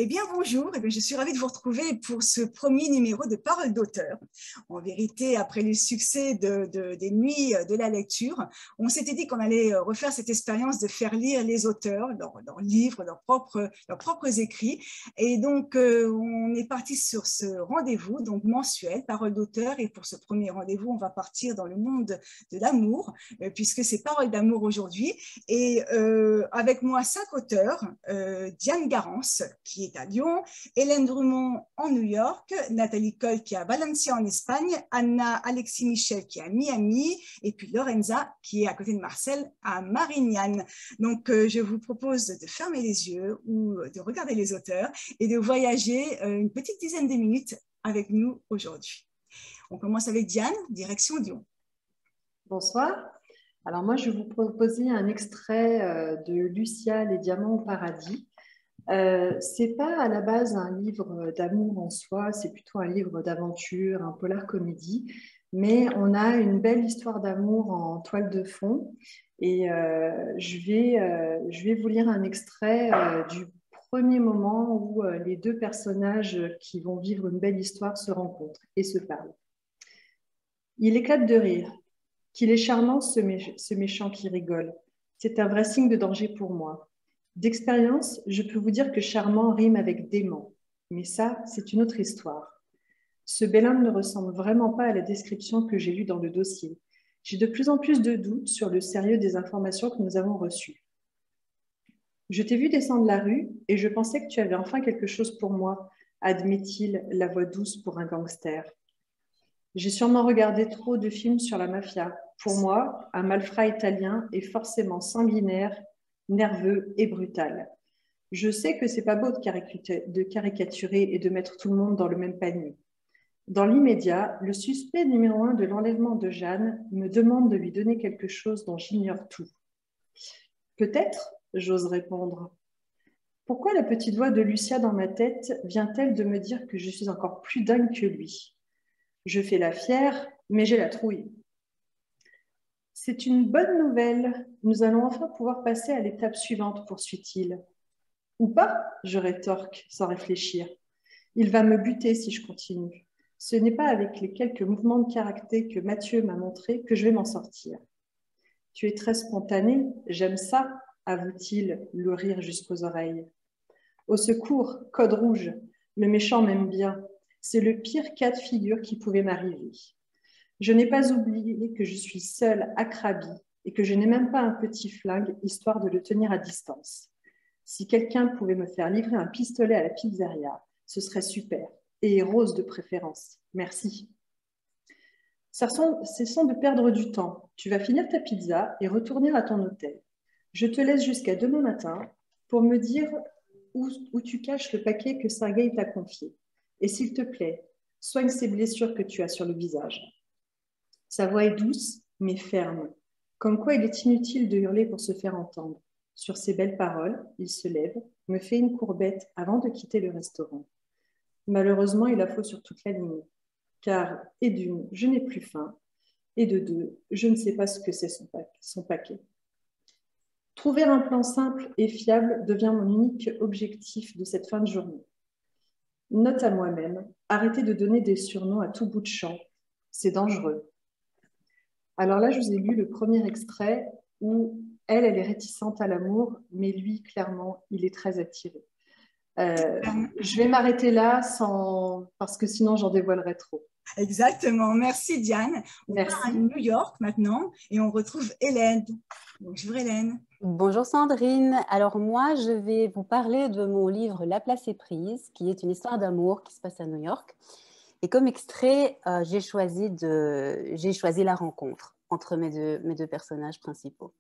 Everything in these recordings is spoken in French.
Eh bien, bonjour. Eh bien, je suis ravie de vous retrouver pour ce premier numéro de Paroles d'auteur. En vérité, après le succès des nuits de la lecture, on s'était dit qu'on allait refaire cette expérience de faire lire les auteurs, leurs livres, leurs propres écrits. Et donc, on est parti sur ce rendez-vous donc mensuel, Paroles d'auteur. Et pour ce premier rendez-vous, on va partir dans le monde de l'amour, puisque c'est Paroles d'amour aujourd'hui. Et avec moi, 5 auteurs, Diane Garance, qui est à Lyon, Hélène Drummond en New York, Nathalie Coll qui est à Valencia en Espagne, Anna Alexis Michel qui est à Miami, et puis Lorenza qui est à côté de Marseille à Marignane. Donc, je vous propose de fermer les yeux ou de regarder les auteurs et de voyager une petite dizaine de minutes avec nous aujourd'hui. On commence avec Diane, direction Lyon. Bonsoir. Alors moi, je vais vous proposer un extrait de Lucia, les diamants au paradis. C'est pas à la base un livre d'amour en soi, c'est plutôt un livre d'aventure, un polar comédie, mais on a une belle histoire d'amour en toile de fond. Et je vais vous lire un extrait du premier moment où les deux personnages qui vont vivre une belle histoire se rencontrent et se parlent. Il éclate de rire. Qu'il est charmant, ce méchant qui rigole. C'est un vrai signe de danger pour moi. D'expérience, je peux vous dire que charmant rime avec dément. Mais ça, c'est une autre histoire. Ce bel homme ne ressemble vraiment pas à la description que j'ai lue dans le dossier. J'ai de plus en plus de doutes sur le sérieux des informations que nous avons reçues. Je t'ai vu descendre la rue et je pensais que tu avais enfin quelque chose pour moi, admet-il, la voix douce pour un gangster. J'ai sûrement regardé trop de films sur la mafia. Pour moi, un malfrat italien est forcément sanguinaire, nerveux et brutal. Je sais que c'est pas beau de caricaturer et de mettre tout le monde dans le même panier. Dans l'immédiat, le suspect numéro 1 de l'enlèvement de Jeanne me demande de lui donner quelque chose dont j'ignore tout. Peut-être, j'ose répondre. Pourquoi la petite voix de Lucia dans ma tête vient-elle de me dire que je suis encore plus dingue que lui ? Je fais la fière, mais j'ai la trouille. C'est une bonne nouvelle. Nous allons enfin pouvoir passer à l'étape suivante, poursuit-il. Ou pas, je rétorque sans réfléchir. Il va me buter si je continue. Ce n'est pas avec les quelques mouvements de caractère que Mathieu m'a montré que je vais m'en sortir. Tu es très spontané, j'aime ça, avoue-t-il, le rire jusqu'aux oreilles. Au secours, code rouge, le méchant m'aime bien. C'est le pire cas de figure qui pouvait m'arriver. Je n'ai pas oublié que je suis seule à Krabi et que je n'ai même pas un petit flingue histoire de le tenir à distance. Si quelqu'un pouvait me faire livrer un pistolet à la pizzeria, ce serait super. Et rose de préférence. Merci. Cessons de perdre du temps. Tu vas finir ta pizza et retourner à ton hôtel. Je te laisse jusqu'à demain matin pour me dire où tu caches le paquet que Sergueï t'a confié. Et s'il te plaît, soigne ces blessures que tu as sur le visage. Sa voix est douce, mais ferme, comme quoi il est inutile de hurler pour se faire entendre. Sur ces belles paroles, il se lève, me fait une courbette avant de quitter le restaurant. Malheureusement, il a faux sur toute la ligne, car, et d'une, je n'ai plus faim, et de deux, je ne sais pas ce que c'est son paquet. Trouver un plan simple et fiable devient mon unique objectif de cette fin de journée. Note à moi-même, arrêtez de donner des surnoms à tout bout de champ. C'est dangereux. Alors là, je vous ai lu le premier extrait où elle est réticente à l'amour, mais lui, clairement, il est très attiré. Je vais m'arrêter là parce que sinon, j'en dévoilerai trop. Exactement. Merci, Diane. On Merci. part à New York maintenant et on retrouve Hélène. Bonjour, Hélène. Bonjour Sandrine. Alors moi, je vais vous parler de mon livre La place est prise, qui est une histoire d'amour qui se passe à New York. Et comme extrait, j'ai choisi la rencontre entre mes deux personnages principaux.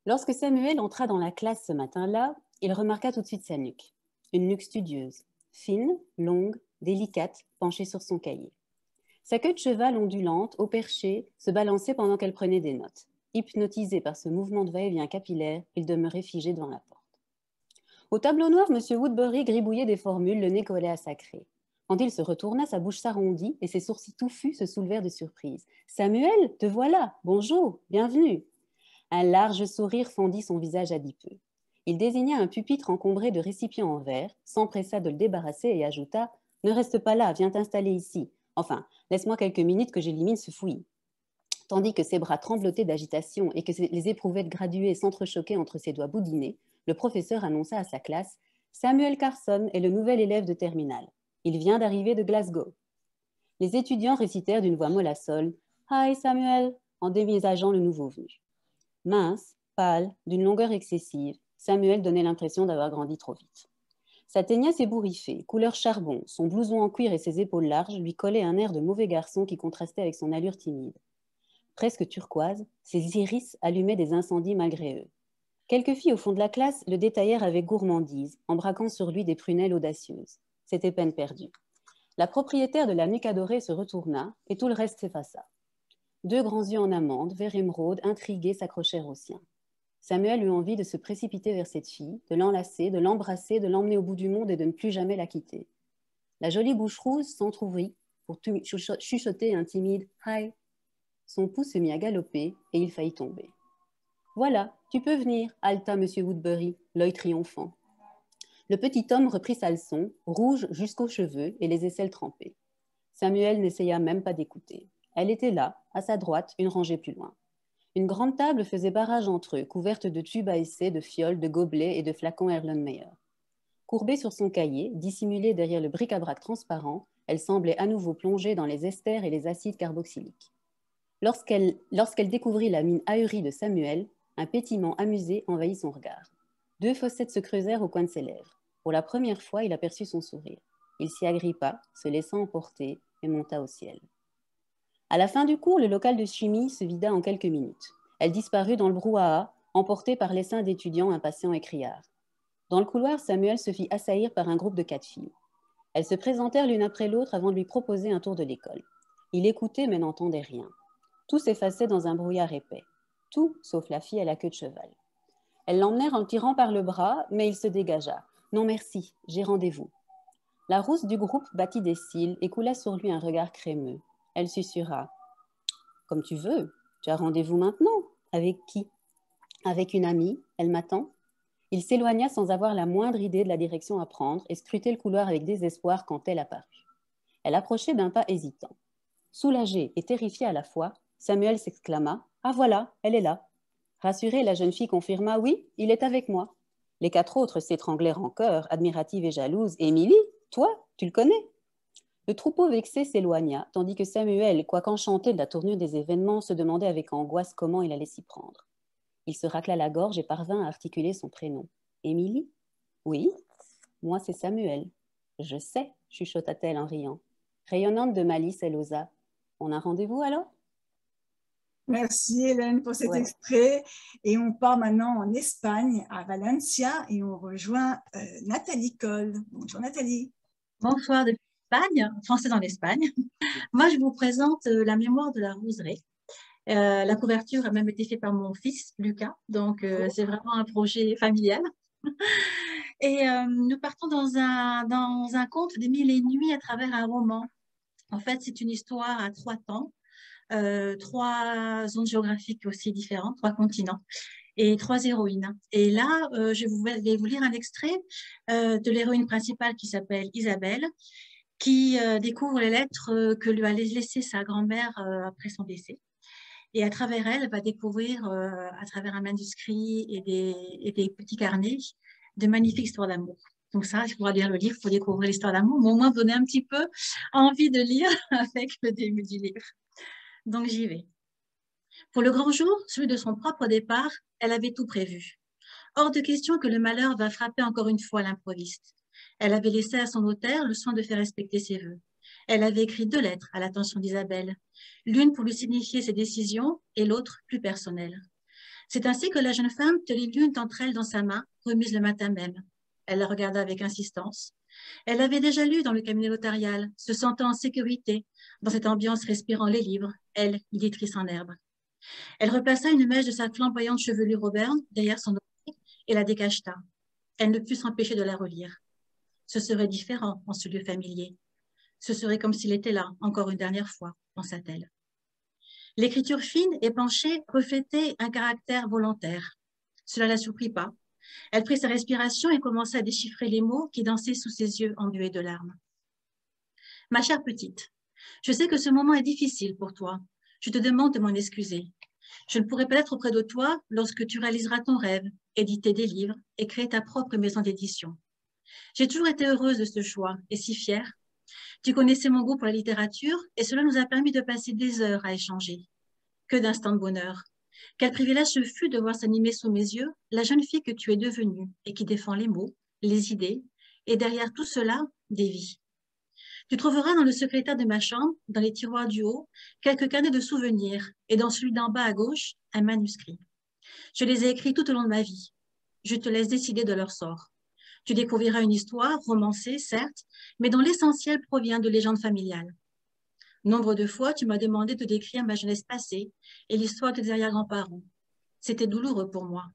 Lorsque Samuel entra dans la classe ce matin-là, il remarqua tout de suite sa nuque. Une nuque studieuse, fine, longue, délicate, penchée sur son cahier. Sa queue de cheval ondulante, au perché, se balançait pendant qu'elle prenait des notes. Hypnotisé par ce mouvement de va-et-vient capillaire, il demeurait figé devant la porte. Au tableau noir, M. Woodbury gribouillait des formules, le nez collé à sa craie. Quand il se retourna, sa bouche s'arrondit et ses sourcils touffus se soulevèrent de surprise. « Samuel, te voilà. Bonjour, bienvenue. » Un large sourire fendit son visage adipeux. Il désigna un pupitre encombré de récipients en verre, s'empressa de le débarrasser et ajouta « Ne reste pas là, viens t'installer ici. Enfin, laisse-moi quelques minutes que j'élimine ce fouillis. » Tandis que ses bras tremblotaient d'agitation et que les éprouvettes graduées s'entrechoquaient entre ses doigts boudinés, le professeur annonça à sa classe « Samuel Carson est le nouvel élève de terminale. Il vient d'arriver de Glasgow. » Les étudiants récitèrent d'une voix mollassole « Hi Samuel » en dévisageant le nouveau venu. Mince, pâle, d'une longueur excessive, Samuel donnait l'impression d'avoir grandi trop vite. Sa teignasse ébouriffée, couleur charbon, son blouson en cuir et ses épaules larges lui collaient un air de mauvais garçon qui contrastait avec son allure timide. Presque turquoise, ses iris allumaient des incendies malgré eux. Quelques filles au fond de la classe le détaillèrent avec gourmandise, en braquant sur lui des prunelles audacieuses. C'était peine perdue. La propriétaire de la nuque adorée se retourna, et tout le reste s'effaça. Deux grands yeux en amande, vert émeraude, intrigués, s'accrochèrent aux siens. Samuel eut envie de se précipiter vers cette fille, de l'enlacer, de l'embrasser, de l'emmener au bout du monde et de ne plus jamais la quitter. La jolie bouche rouge s'entr'ouvrit pour chuchoter un timide « Hi ». Son pouls se mit à galoper et il faillit tomber. « Voilà, tu peux venir, haleta M. Woodbury, l'œil triomphant. » Le petit homme reprit sa leçon, rouge jusqu'aux cheveux et les aisselles trempées. Samuel n'essaya même pas d'écouter. Elle était là, à sa droite, une rangée plus loin. Une grande table faisait barrage entre eux, couverte de tubes à essai, de fioles, de gobelets et de flacons Erlenmeyer. Courbée sur son cahier, dissimulée derrière le bric-à-brac transparent, elle semblait à nouveau plongée dans les esters et les acides carboxyliques. Lorsqu'elle découvrit la mine ahurie de Samuel, un pétillement amusé envahit son regard. Deux fossettes se creusèrent au coin de ses lèvres. Pour la première fois, il aperçut son sourire. Il s'y agrippa, se laissa emporter et monta au ciel. À la fin du cours, le local de chimie se vida en quelques minutes. Elle disparut dans le brouhaha, emportée par l'essaim d'étudiants impatients et criards. Dans le couloir, Samuel se fit assaillir par un groupe de 4 filles. Elles se présentèrent l'une après l'autre avant de lui proposer un tour de l'école. Il écoutait mais n'entendait rien. Tout s'effaçait dans un brouillard épais. Tout, sauf la fille à la queue de cheval. Elles l'emmenèrent en le tirant par le bras, mais il se dégagea. « Non merci, j'ai rendez-vous. » La rousse du groupe battit des cils et coula sur lui un regard crémeux. Elle susurra. « Comme tu veux, tu as rendez-vous maintenant. Avec qui ? » ?»« Avec une amie, elle m'attend. » Il s'éloigna sans avoir la moindre idée de la direction à prendre et scrutait le couloir avec désespoir quand elle apparut. Elle approchait d'un pas hésitant. Soulagée et terrifiée à la fois, Samuel s'exclama « Ah voilà, elle est là !» Rassurée, la jeune fille confirma « Oui, il est avec moi. » Les 4 autres s'étranglèrent en chœur, admiratives et jalouses. « Émilie, toi, tu le connais ?» Le troupeau vexé s'éloigna, tandis que Samuel, quoiqu'enchanté de la tournure des événements, se demandait avec angoisse comment il allait s'y prendre. Il se racla la gorge et parvint à articuler son prénom. « Émilie ? » ?»« Oui, moi c'est Samuel. »« Je sais, » chuchota-t-elle en riant. Rayonnante de malice, elle osa. « On a rendez-vous alors ?» Merci Hélène pour cet extrait. Et on part maintenant en Espagne, à Valencia, et on rejoint Nathalie Coll. Bonjour Nathalie. Bonsoir depuis l'Espagne, français dans l'Espagne. Moi, je vous présente La mémoire de la roseraie. La couverture a même été faite par mon fils, Lucas. Donc, c'est vraiment un projet familial. Et nous partons dans un conte des 1000 et une nuits à travers un roman. En fait, c'est une histoire à 3 temps. 3 zones géographiques aussi différentes, 3 continents et 3 héroïnes. Et là, je vais vous lire un extrait de l'héroïne principale qui s'appelle Isabelle, qui découvre les lettres que lui a laissées sa grand-mère après son décès. Et à travers elle va découvrir, à travers un manuscrit et des petits carnets, de magnifiques histoires d'amour. Donc ça, il faudra lire le livre pour découvrir l'histoire d'amour, mais au moins donner un petit peu envie de lire avec le début du livre. Donc j'y vais. Pour le grand jour, celui de son propre départ, elle avait tout prévu. Hors de question que le malheur va frapper encore une fois l'improviste. Elle avait laissé à son notaire le soin de faire respecter ses vœux. Elle avait écrit 2 lettres à l'attention d'Isabelle, l'une pour lui signifier ses décisions et l'autre plus personnelle. C'est ainsi que la jeune femme tenait l'une d'entre elles dans sa main, remise le matin même. Elle la regarda avec insistance. Elle avait déjà lu dans le cabinet notarial, se sentant en sécurité, dans cette ambiance respirant les livres, elle, éditrice en herbe. Elle replaça une mèche de sa flamboyante chevelure auvergne derrière son oreille et la décacheta. Elle ne put s'empêcher de la relire. Ce serait différent en ce lieu familier. Ce serait comme s'il était là, encore une dernière fois, pensa-t-elle. L'écriture fine et penchée reflétait un caractère volontaire. Cela ne la surprit pas. Elle prit sa respiration et commença à déchiffrer les mots qui dansaient sous ses yeux embués de larmes. « Ma chère petite, je sais que ce moment est difficile pour toi. Je te demande de m'en excuser. Je ne pourrai pas être auprès de toi lorsque tu réaliseras ton rêve, éditer des livres et créer ta propre maison d'édition. J'ai toujours été heureuse de ce choix et si fière. Tu connaissais mon goût pour la littérature et cela nous a permis de passer des heures à échanger. Que d'instants de bonheur. Quel privilège ce fut de voir s'animer sous mes yeux la jeune fille que tu es devenue et qui défend les mots, les idées et derrière tout cela, des vies. Tu trouveras dans le secrétaire de ma chambre, dans les tiroirs du haut, quelques carnets de souvenirs et dans celui d'en bas à gauche, un manuscrit. Je les ai écrits tout au long de ma vie. Je te laisse décider de leur sort. Tu découvriras une histoire romancée, certes, mais dont l'essentiel provient de légendes familiales. Nombre de fois, tu m'as demandé de décrire ma jeunesse passée et l'histoire de tes arrière-grands-parents. C'était douloureux pour moi.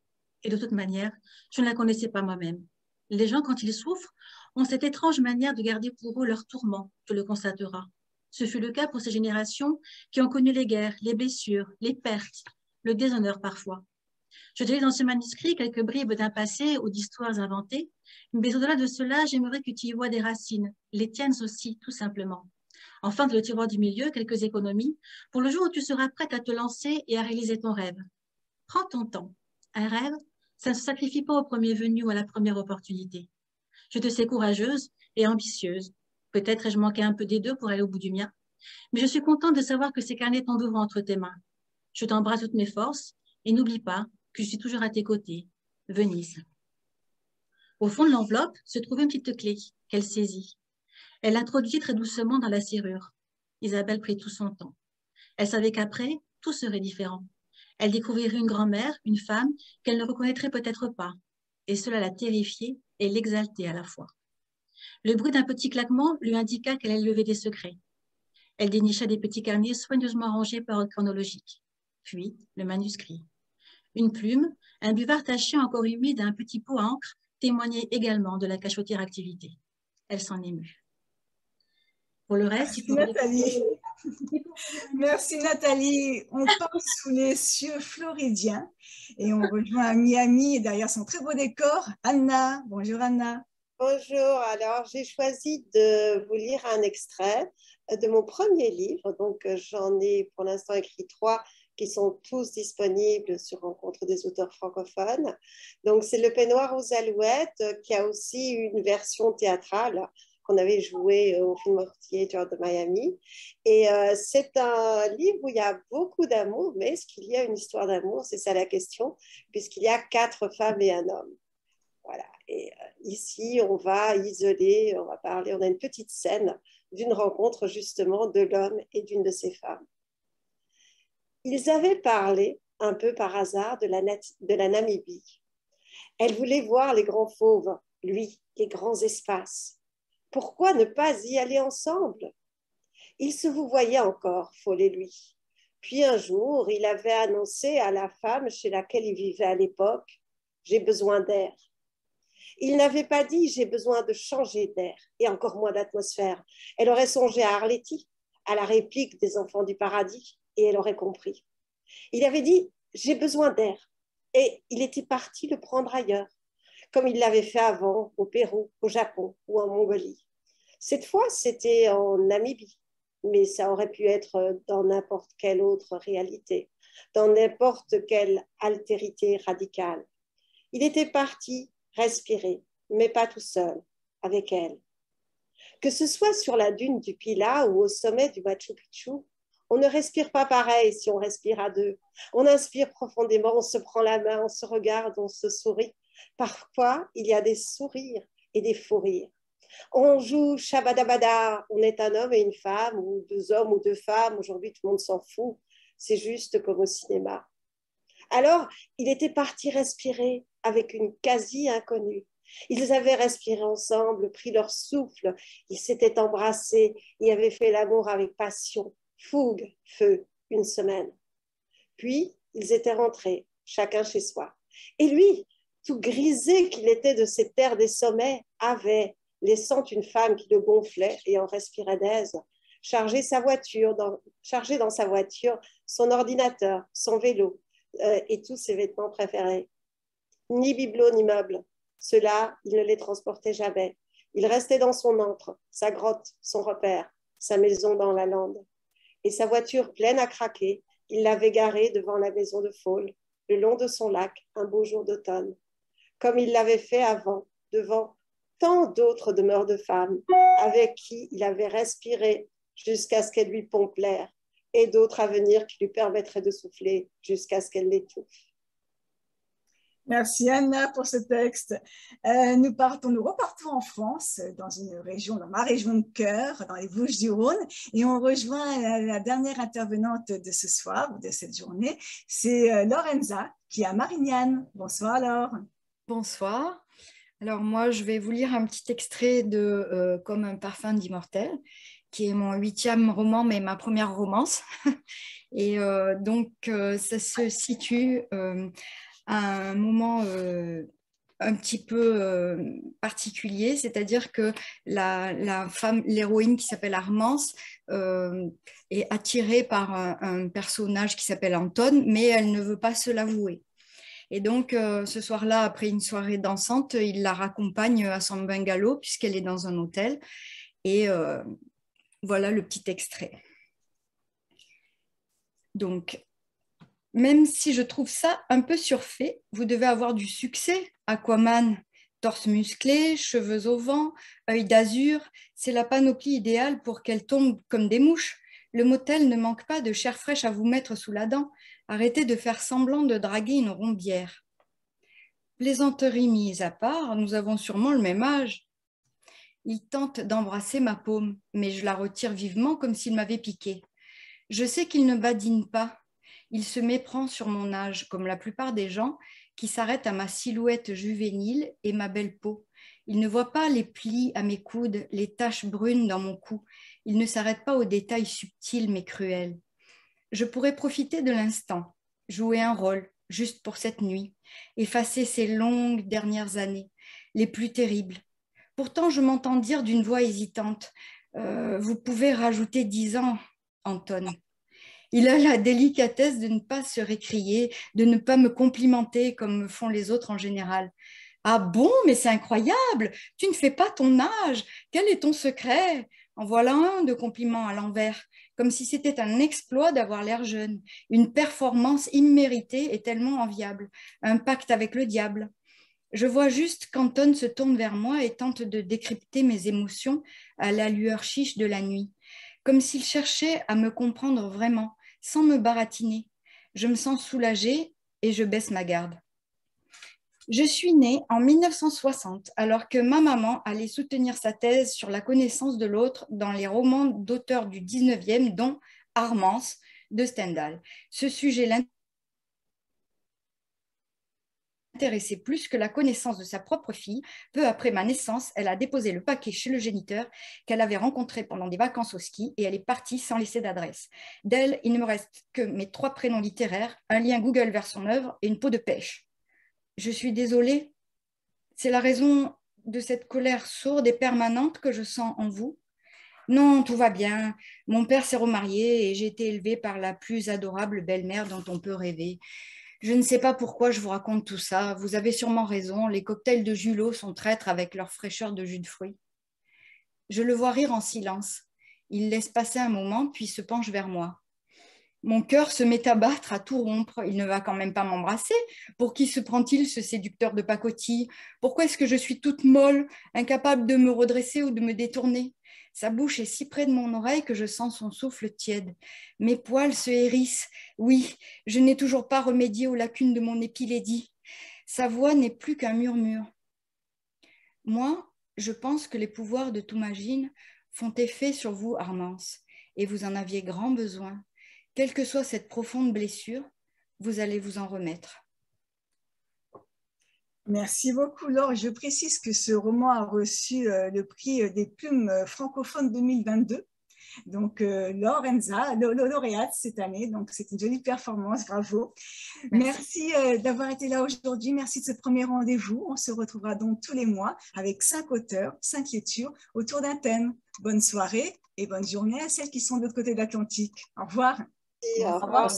Et de toute manière, je ne la connaissais pas moi-même. Les gens, quand ils souffrent, ont cette étrange manière de garder pour eux leur tourment, tu le constateras. Ce fut le cas pour ces générations qui ont connu les guerres, les blessures, les pertes, le déshonneur parfois. Je te lis dans ce manuscrit quelques bribes d'un passé ou d'histoires inventées, mais au-delà de cela, j'aimerais que tu y vois des racines, les tiennes aussi, tout simplement. Enfin, dans le tiroir du milieu, quelques économies, pour le jour où tu seras prête à te lancer et à réaliser ton rêve. Prends ton temps. Un rêve, ça ne se sacrifie pas au premier venu ou à la première opportunité. Je te sais courageuse et ambitieuse. Peut-être ai-je manqué un peu des deux pour aller au bout du mien, mais je suis contente de savoir que ces carnets tomberont entre tes mains. Je t'embrasse toutes mes forces et n'oublie pas que je suis toujours à tes côtés. Venise. Au fond de l'enveloppe se trouvait une petite clé qu'elle saisit. Elle l'introduisit très doucement dans la serrure. Isabelle prit tout son temps. Elle savait qu'après, tout serait différent. Elle découvrirait une grand-mère, une femme qu'elle ne reconnaîtrait peut-être pas, et cela la terrifiait et l'exaltait à la fois. Le bruit d'un petit claquement lui indiqua qu'elle allait lever des secrets. Elle dénicha des petits carnets soigneusement rangés par ordre chronologique. Puis, le manuscrit. Une plume, un buvard taché encore humide et un petit pot à encre témoignaient également de la cachottière activité. Elle s'en émut. Pour le reste, il faut... Nathalie. Merci Nathalie. On part sous les cieux floridiens et on rejoint à Miami et derrière son très beau décor, Anna. Bonjour Anna. Bonjour, alors j'ai choisi de vous lire un extrait de mon premier livre. Donc j'en ai pour l'instant écrit 3 qui sont tous disponibles sur Rencontre des auteurs francophones. Donc c'est Le Peignoir aux alouettes qui a aussi une version théâtrale qu'on avait joué au Film Theatre de Miami. Et c'est un livre où il y a beaucoup d'amour, mais est-ce qu'il y a une histoire d'amour? C'est ça la question, puisqu'il y a 4 femmes et un homme. Voilà. Et ici, on va isoler, on va parler, on a une petite scène d'une rencontre justement de l'homme et d'une de ses femmes. Ils avaient parlé un peu par hasard de la Namibie. Elle voulait voir les grands fauves, lui, les grands espaces. Pourquoi ne pas y aller ensemble? Il se vous voyait encore, Folle et lui. Puis un jour, il avait annoncé à la femme chez laquelle il vivait à l'époque, « J'ai besoin d'air ». Il n'avait pas dit « j'ai besoin de changer d'air » et encore moins d'atmosphère. Elle aurait songé à Arletty, à la réplique des Enfants du paradis, et elle aurait compris. Il avait dit « j'ai besoin d'air » et il était parti le prendre ailleurs, comme il l'avait fait avant au Pérou, au Japon ou en Mongolie. Cette fois, c'était en Namibie, mais ça aurait pu être dans n'importe quelle autre réalité, dans n'importe quelle altérité radicale. Il était parti respirer, mais pas tout seul, avec elle. Que ce soit sur la dune du Pila ou au sommet du Machu Picchu, on ne respire pas pareil si on respire à deux. On inspire profondément, on se prend la main, on se regarde, on se sourit. Parfois, il y a des sourires et des faux rires. On joue Shabadabada, on est un homme et une femme, ou 2 hommes ou 2 femmes. Aujourd'hui, tout le monde s'en fout. C'est juste comme au cinéma. Alors, il était parti respirer avec une quasi-inconnue. Ils avaient respiré ensemble, pris leur souffle, ils s'étaient embrassés et avaient fait l'amour avec passion, fougue, feu, 1 semaine. Puis, ils étaient rentrés, chacun chez soi. Et lui, tout grisé qu'il était de ces terres des sommets, avait, laissant une femme qui le gonflait et en respirait d'aise, chargé dans sa voiture son ordinateur, son vélo et tous ses vêtements préférés. ni bibelots, ni meubles. Ceux-là, il ne les transportait jamais. Il restait dans son antre, sa grotte, son repère, sa maison dans la lande. Et sa voiture pleine à craquer, il l'avait garée devant la maison de Faule, le long de son lac, un beau jour d'automne. Comme il l'avait fait avant, devant tant d'autres demeures de femmes, avec qui il avait respiré jusqu'à ce qu'elle lui pompe l'air, et d'autres à venir qui lui permettraient de souffler jusqu'à ce qu'elle l'étouffe. Merci Anna pour ce texte. Nous repartons en France, dans ma région de cœur, dans les Vosges-du-Rhône, et on rejoint la dernière intervenante de ce soir, de cette journée, c'est Lorenza, qui est à Marignane. Bonsoir Laure. Bonsoir. Alors moi, je vais vous lire un petit extrait de Comme un parfum d'immortel, qui est mon 8e roman, mais ma première romance. Et donc, ça se situe à un moment un petit peu particulier, c'est-à-dire que la femme, l'héroïne qui s'appelle Armance, est attirée par un personnage qui s'appelle Anton, mais elle ne veut pas se l'avouer. Et donc, ce soir-là, après une soirée dansante, il la raccompagne à son bungalow, puisqu'elle est dans un hôtel. Et voilà le petit extrait. Donc, même si je trouve ça un peu surfait, vous devez avoir du succès. Aquaman, torse musclé, cheveux au vent, œil d'azur, c'est la panoplie idéale pour qu'elle tombe comme des mouches. Le motel ne manque pas de chair fraîche à vous mettre sous la dent. Arrêtez de faire semblant de draguer une rombière. Plaisanterie mise à part, nous avons sûrement le même âge. Il tente d'embrasser ma paume, mais je la retire vivement comme s'il m'avait piqué. Je sais qu'il ne badine pas. Il se méprend sur mon âge, comme la plupart des gens qui s'arrêtent à ma silhouette juvénile et ma belle peau. Il ne voit pas les plis à mes coudes, les taches brunes dans mon cou. Il ne s'arrête pas aux détails subtils mais cruels. Je pourrais profiter de l'instant, jouer un rôle, juste pour cette nuit, effacer ces longues dernières années, les plus terribles. Pourtant, je m'entends dire d'une voix hésitante, vous pouvez rajouter 10 ans, Anton. Il a la délicatesse de ne pas se récrier, de ne pas me complimenter comme font les autres en général. Ah bon, mais c'est incroyable, tu ne fais pas ton âge, quel est ton secret? En voilà un de compliments à l'envers, comme si c'était un exploit d'avoir l'air jeune, une performance imméritée et tellement enviable, un pacte avec le diable. Je vois juste qu'Anton se tourne vers moi et tente de décrypter mes émotions à la lueur chiche de la nuit, comme s'il cherchait à me comprendre vraiment, sans me baratiner. Je me sens soulagée et je baisse ma garde. Je suis née en 1960, alors que ma maman allait soutenir sa thèse sur la connaissance de l'autre dans les romans d'auteurs du 19e, dont Armance de Stendhal. Ce sujet l'intéressait plus que la connaissance de sa propre fille. Peu après ma naissance, elle a déposé le paquet chez le géniteur qu'elle avait rencontré pendant des vacances au ski et elle est partie sans laisser d'adresse. D'elle, il ne me reste que mes 3 prénoms littéraires, un lien Google vers son œuvre et une peau de pêche. Je suis désolée, c'est la raison de cette colère sourde et permanente que je sens en vous. Non, tout va bien. Mon père s'est remarié et j'ai été élevée par la plus adorable belle-mère dont on peut rêver. Je ne sais pas pourquoi je vous raconte tout ça. Vous avez sûrement raison, les cocktails de Julot sont traîtres avec leur fraîcheur de jus de fruits. Je le vois rire en silence. Il laisse passer un moment, puis se penche vers moi. Mon cœur se met à battre, à tout rompre. Il ne va quand même pas m'embrasser. Pour qui se prend-il, ce séducteur de pacotille? Pourquoi est-ce que je suis toute molle, incapable de me redresser ou de me détourner? Sa bouche est si près de mon oreille que je sens son souffle tiède. Mes poils se hérissent. Oui, je n'ai toujours pas remédié aux lacunes de mon épilédie. Sa voix n'est plus qu'un murmure. Moi, je pense que les pouvoirs de Toumagine font effet sur vous, Armance, et vous en aviez grand besoin. Quelle que soit cette profonde blessure, vous allez vous en remettre. Merci beaucoup, Laure. Je précise que ce roman a reçu le prix des plumes francophones 2022. Donc, Lorenza, lauréate cette année. Donc, c'est une jolie performance. Bravo. Merci d'avoir été là aujourd'hui. Merci de ce premier rendez-vous. On se retrouvera donc tous les mois avec 5 auteurs, 5 lectures autour d'un thème. Bonne soirée et bonne journée à celles qui sont de l'autre côté de l'Atlantique. Au revoir. Au revoir.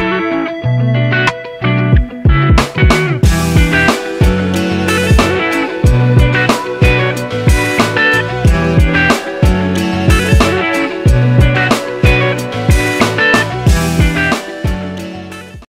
revoir.